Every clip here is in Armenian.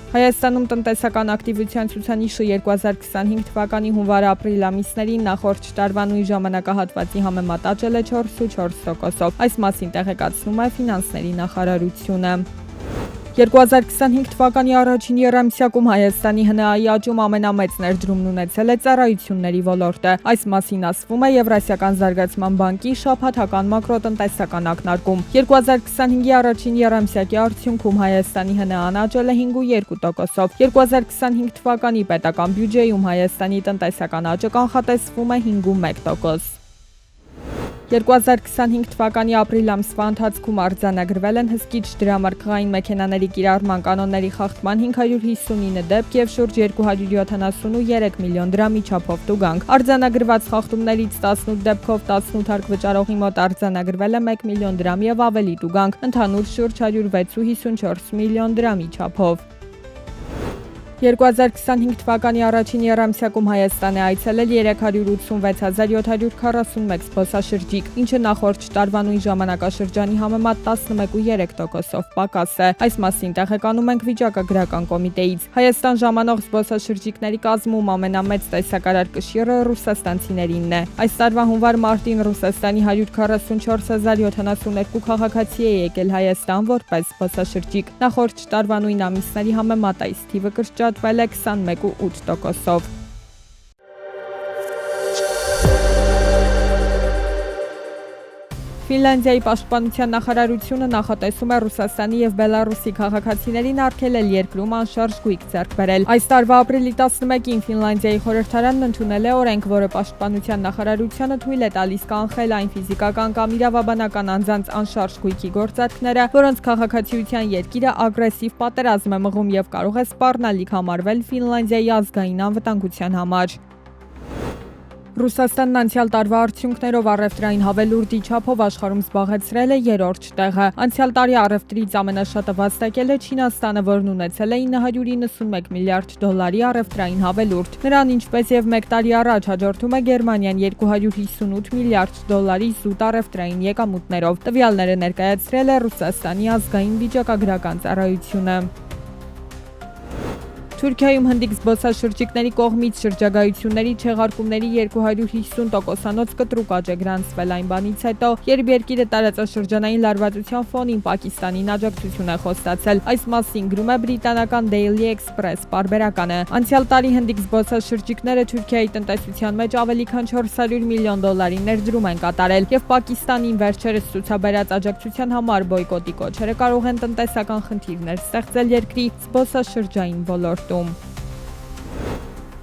Հայաստանում տնտեսական ակտիվության ցուցանիշը 2025 թվականի հունվար-ապրիլ ամիսներին նախորդ տարվա նույն ժամանակահատվածի համեմատ աճել է 4,4%-ով։ Այս մասին տեղեկացնում է ֆինանսների նախարարությունը։ 2025 թվականի առաջին եռամսյակում Հայաստանի ՀՆԱ-ի աճում ամենամեծ ներդրումն ունեցել է ծառայությունների ոլորտը։ Այս մասին ասվում է Եվրասիական զարգացման բանկի շաբաթական մակրոտնտեսական ակնարկում։ 2025-ի առաջին եռամսյակի արդյունքում Հայաստանի ՀՆԱ-ն աճել է 5,2%-ով։ 2025 թվականի պետական բյուջեում Հայաստանի տնտեսական աճը կանխատեսվում է 5,1%։ 2025 թվականի ապրիլ ամսվա ընթացքում արձանագրվել են հսկիչ դրամարկղային մեքենաների կիրառման կանոնների խախտման 559 դեպք եւ շուրջ 273 միլիոն դրամի չափով տուգանք։ Արձանագրված խախտումներից 18 դեպքով 18 հարկ վճարողի մոտ արձանագրվել է 1 միլիոն դրամ եւ ավելի տուգանք, ընդհանուր շուրջ 106.54 միլիոն դրամի չափով։ 2025 թվականի առաջին եռամսյակում Հայաստան է այցելել 386,741 զբոսաշրջիկ, ինչը նախորդ տարվա նույն ժամանակաշրջանի համեմատ 11,3%-ով պակաս է։ Այս մասին տեղեկանում ենք վիճակագրական կոմիտեից։ Հայաստան ժամանող զբոսաշրջիկների կազմում ամենամեծ տեսակարար կշիռը ռուսաստանցիներինն է։ Այս տարվա հունվար-մարտին Ռուսաստանի 144,072 քաղաքացի է եկել Հայաստան որպես զբոսաշրջիկ։ Նախորդ տարվա նույն ամիսների համեմատ այս թիվը կրճատվել է 21,8%-ով։ Ֆինլանդիայի պաշտպանության նախարարությունը նախատեսում է Ռուսաստանի եւ Բելարուսի քաղաքացիներին արգելել երկրում անշարժ գույք ձեռք բերել։ Այս տարվա ապրիլի 11-ին Ֆինլանդիայի խորհրդարանն ընդունել է օրենք, որը պաշտպանության նախարարությանը թույլ է տալիս կանխել այն ֆիզիկական կամ իրավաբանական անձանց անշարժ գույքի գործարքները, որոնց քաղաքացիության երկիրը ագրեսիվ պատերազմ է մղում եւ կարող է սպառնալիք համարվել Ֆինլանդիայի ազգային անվտանգության համար։ Ռուսաստանն անցյալ տարվա արդյունքներով առևտրային հավելուրդի չափով աշխարհում զբաղեցրել է 3-րդ տեղը։ Անցյալ տարի առևտրից ամենաշատը վաստակել է Չինաստանը, որն ունեցել է 991 միլիարդ դոլարի առևտրային հավելուրդ։ Նրան, ինչպես եւ 1 տարի առաջ, հաջորդում է Գերմանիան 258 միլիարդ դոլարի զուտ առևտրային եկամուտներով։ Տվյալները ներկայացրել է Ռուսաստանի ազգային վիճակագրական ծառայությունը։ Թուրքիայում հնդիկ զբոսաշրջիկների կողմից շրջագայությունների չեղարկումների 250%-անոց կտրուկ աճ է գրանցվել այն բանից հետո, երբ երկիրը տարածաշրջանային լարվածության ֆոնին Պակիստանին աջակցություն է խոստացել։ Այս մասին գրում է բրիտանական Daily Express պարբերականը։ Անցյալ տարի հնդիկ զբոսաշրջիկները Թուրքիայի տնտեսության մեջ ավելի քան 400 միլիոն դոլարի ներդրում են կատարել, եւ Պակիստանին վերջերս ցուցաբերած աջակցության համար բոյկոտի կոչերը կարող են տնտեսական խնդիրներ ստեղծել երկրի զբոսաշրջային ոլորտում։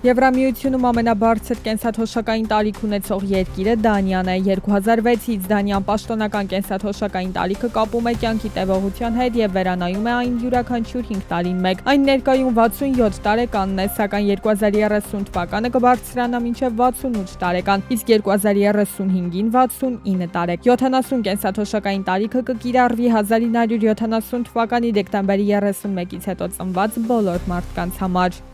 Եվրամիությունում ամենաբարձր կենսաթոշակային տարիք ունեցող երկիրը Դանիան է։ 2006-ից Դանիան պաշտոնական կենսաթոշակային տարիքը կապում է կյանքի տևողության հետ եւ վերանայում է այն յուրաքանչյուր 5 տարին մեկ։ Այն ներկայում 67 տարեկանն է, սակայն 2030 թվականը կբարձրանա մինչև 68 տարեկան, իսկ 2035-ին 69 տարեկան։ 70 կենսաթոշակային տարիքը կկիրառվի 1970 թվականի դեկտեմբերի 31-ից հետո ծնված բոլոր մարդկանց համար։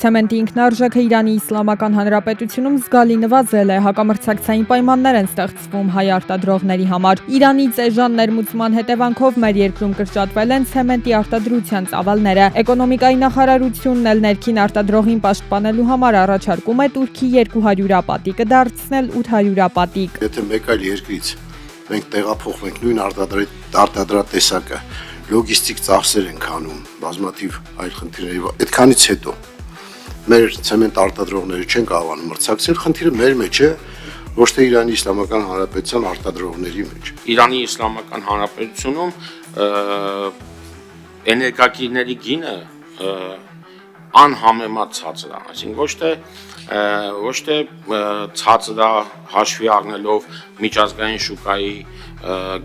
Ցեմենտի ինքնարժեքը Իրանի Իսլամական Հանրապետությունում զգալի նվազել է, հակամրցակցային պայմաններ են ստեղծվում հայ արտադրողների համար։ Իրանից էժան ներմուծման հետևանքով մեր երկրում կրճատվել են ցեմենտի արտադրության ծավալները։ Էկոնոմիկայի նախարարությունն էլ ներքին արտադրողին պաշտպանելու համար առաջարկում է Թուրքի 200 ապատիկը դարձնել 800 ապատիկ։ Եթե մեկ այլ երկրից մենք տեղափոխվենք նույն արտադրատեսակը, լոգիստիկ ծախսեր են քանում, բազմաթիվ այլ խնդիրների, այդքանից հետո մեր ցեմենտ արտադրողները չեն կարողանում մրցակցել, խնդիրը մեր մեջ է, ոչ թե Իրանի Իսլամական Հանրապետության արտադրողների մեջ։ Իրանի Իսլամական Հանրապետությունում էներգակիրների գինը անհամեմատ ցածր է, այսինքն ոչ թե ցածր է հաշվի առնելով միջազգային շուկայի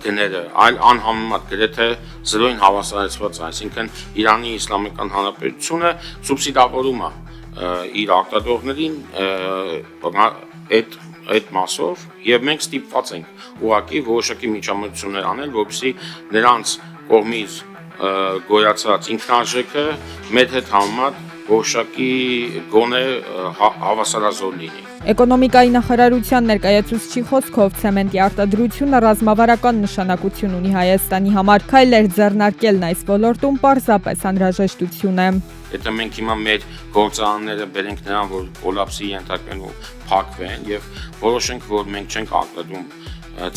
գները, այլ անհամեմատ գրեթե զրոյին հավասարեցված, այսինքն Իրանի Իսլամական Հանրապետությունը սուբսիդավորում է իր արտադրողներին այդ մասով եւ մենք ստիպված ենք ուղղակի որոշակի միջամտություններ անել, որպեսզի նրանց կողմից գոյացած ինքնարժեքը մեր հետ համեմատ որոշակի գոնե հավասարազոր լինի։ Էկոնոմիկայի նախարարության ներկայացուցչի խոսքով ցեմենտի արտադրությունը ռազմավարական նշանակություն ունի Հայաստանի համար, քայլեր ձեռնարկելն այս ոլորտում պարզապես անհրաժեշտություն է։ Եթե մենք հիմա մեր գործարանները բերենք նրան, որ կոլապսի ենթարկվեն ու փակվեն եւ որոշենք, որ մենք չենք արտադրում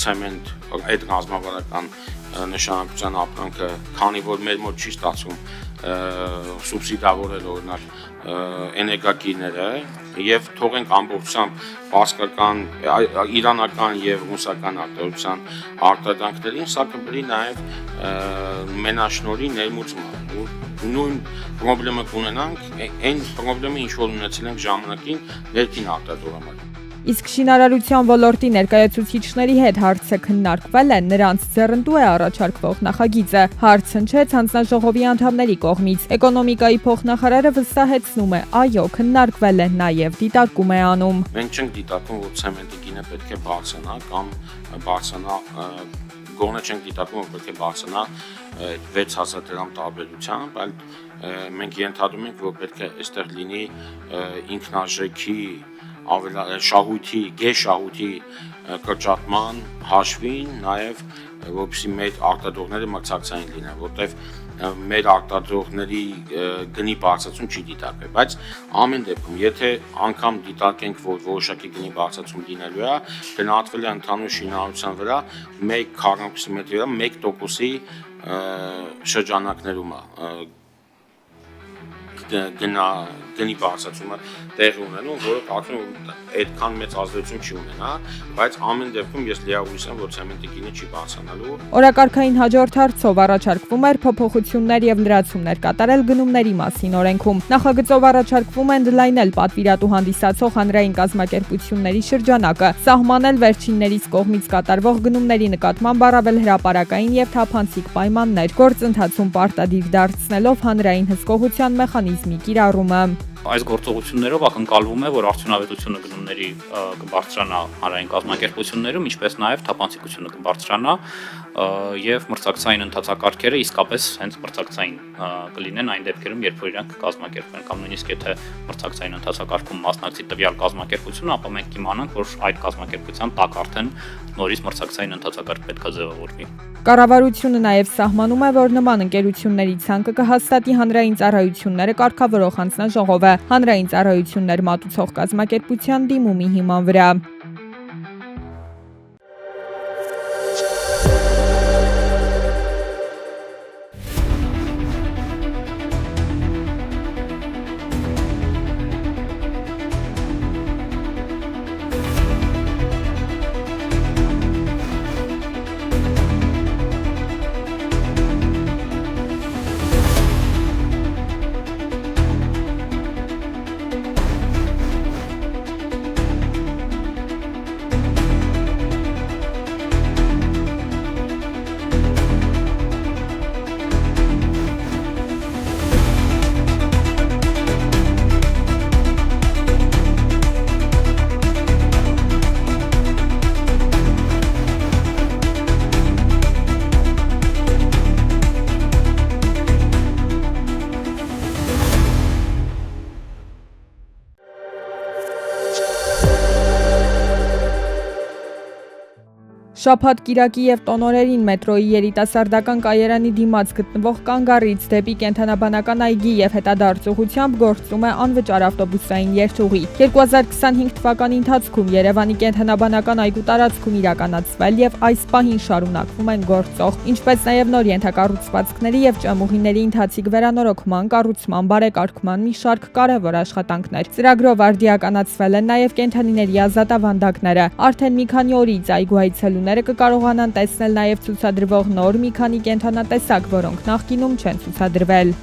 ցեմենտ այդ ռազմավարական նշանակության ապրանքը, քանի որ մեր մոտ չի ստացվում սուբսիդավորել օրինակ էներգակիրները եւ թողենք ամբողջությամբ պարսկական, իրանական եւ ռուսական արտադրության արտադրանքներին, սա կբերի նաեւ մենաշնորհի ներմուծման ու նույն խնդիրը կունենանք, այն խնդիրը ինչ որ ունեցել ենք ժամանակին ներքին արտադրության։ Իսկ շինարարության ոլորտի ներկայացուցիչների հետ հարցը քննարկվել է, նրանց ձեռնտու է առաջարկվող նախագիծը, հարց հնչեց հանձնաժողովի անդամների կողմից։ Էկոնոմիկայի փոխնախարարը վստահեցնում է, այո, քննարկվել է, նաև դիտարկում է անում։ Մենք չենք դիտարկում, որ ցեմենտի գինը պետք է բարձրանա կամ բարձրանա, գոնե չենք դիտարկում, որ պետք է բարձրանա 6000 դրամ տարբերությամբ, այլ մենք ենթադրում ենք, որ պետք է այստեղ լինի ինքնարժեքի շահույթի, գեշահույթի կրճատման հաշվին, նաև որպեսզի մեր արտադրողները մրցակցային լինեն, որտեղ մեր արտադրողների գնի բարձրացում չի դիտարկվել, բայց ամեն դեպքում, եթե անգամ դիտարկենք, որ որոշակի գնի բարձրացում լինելու է, գնահատվել է ընդհանուր շինարարության վրա 1 քառակուսի մետրի վրա 1%-ի շրջանակներում գնի բարձրացումը տեղի ունենում, որը կարծում եմ այդքան մեծ ազդեցություն չի ունենա, բայց ամեն դեպքում ես լիահույս եմ, որ ցեմենտի գինը չի բարձրանալու։ Օրակարգային հաջորդ հարցով առաջարկվում էր փոփոխություններ եւ լրացումներ կատարել գնումների մասին օրենքում։ Նախագծով առաջարկվում է ընդլայնել պատվիրատու հանդիսացող հանրային կազմակերպությունների շրջանակը, սահմանել վերջիններից կողմից կատարվող գնումների նկատմամբ առավել հրապարակային եւ թափանցիկ պայմաններ, գործընթացում պարտադիր դարձնելով հանրային հսկողության մեխանիզմի կիրառումը։ Այս գործողություններով ակնկալվում է, որ արդյունավետությունը գնումների կբարձրանա հանրային կազմակերպություններում, ինչպես նաև թափանցիկությունը կբարձրանա եւ մրցակցային ընթացակարգերը իսկապես հենց մրցակցային կլինեն այն դեպքերում, երբ որ իրանք կազմակերպվեն կամ նույնիսկ եթե մրցակցային ընթացակարգում մասնակցի տվյալ կազմակերպությունը, ապա մենք կիմանանք, որ այդ կազմակերպության տակ արդեն նորից մրցակցային ընթացակարգ պետք է ձևավորվի։ Կառավարությունը նաև սահմանում է, որ նման ընկերությունների ցանկը կհաստատի հանրային ծառայությունները կարգավորող հանձնաժողովը, հանրային ծառայություններ մատուցող կազմակերպության դիմումի հիման վրա։ Շաբաթ կիրակի եւ տոնորերին մետրոյի երիտասարդական կայարանի դիմաց գտնվող կանգառից դեպի կենթանաբանական այգի եւ հետադարձ ուղղությամբ գործում է անվճար ավտոբուսային երթուղի։ 2025 թվականի ընթացքում Երևանի կենթանաբանական այգու տարածքում իրականացվել եւ այս պահին շարունակվում են գործող, ինչպես նաեւ նոր ենթակառուցվածքների եւ ճամուղիների ընթացիկ վերանորոգման, կառուցման, բարեկարգման մի շարք կարեւոր աշխատանքներ։ Ծրագրով արդիականացվել են նաեւ կենթանիների ազատ ավանդակները։ Արդեն մի քանի օրից այգու այցելուները կկարողանան տեսնել նաև ցուցադրվող նոր մի քանի կենթանատեսակ, որոնք նախկինում չեն ցուցադրվել։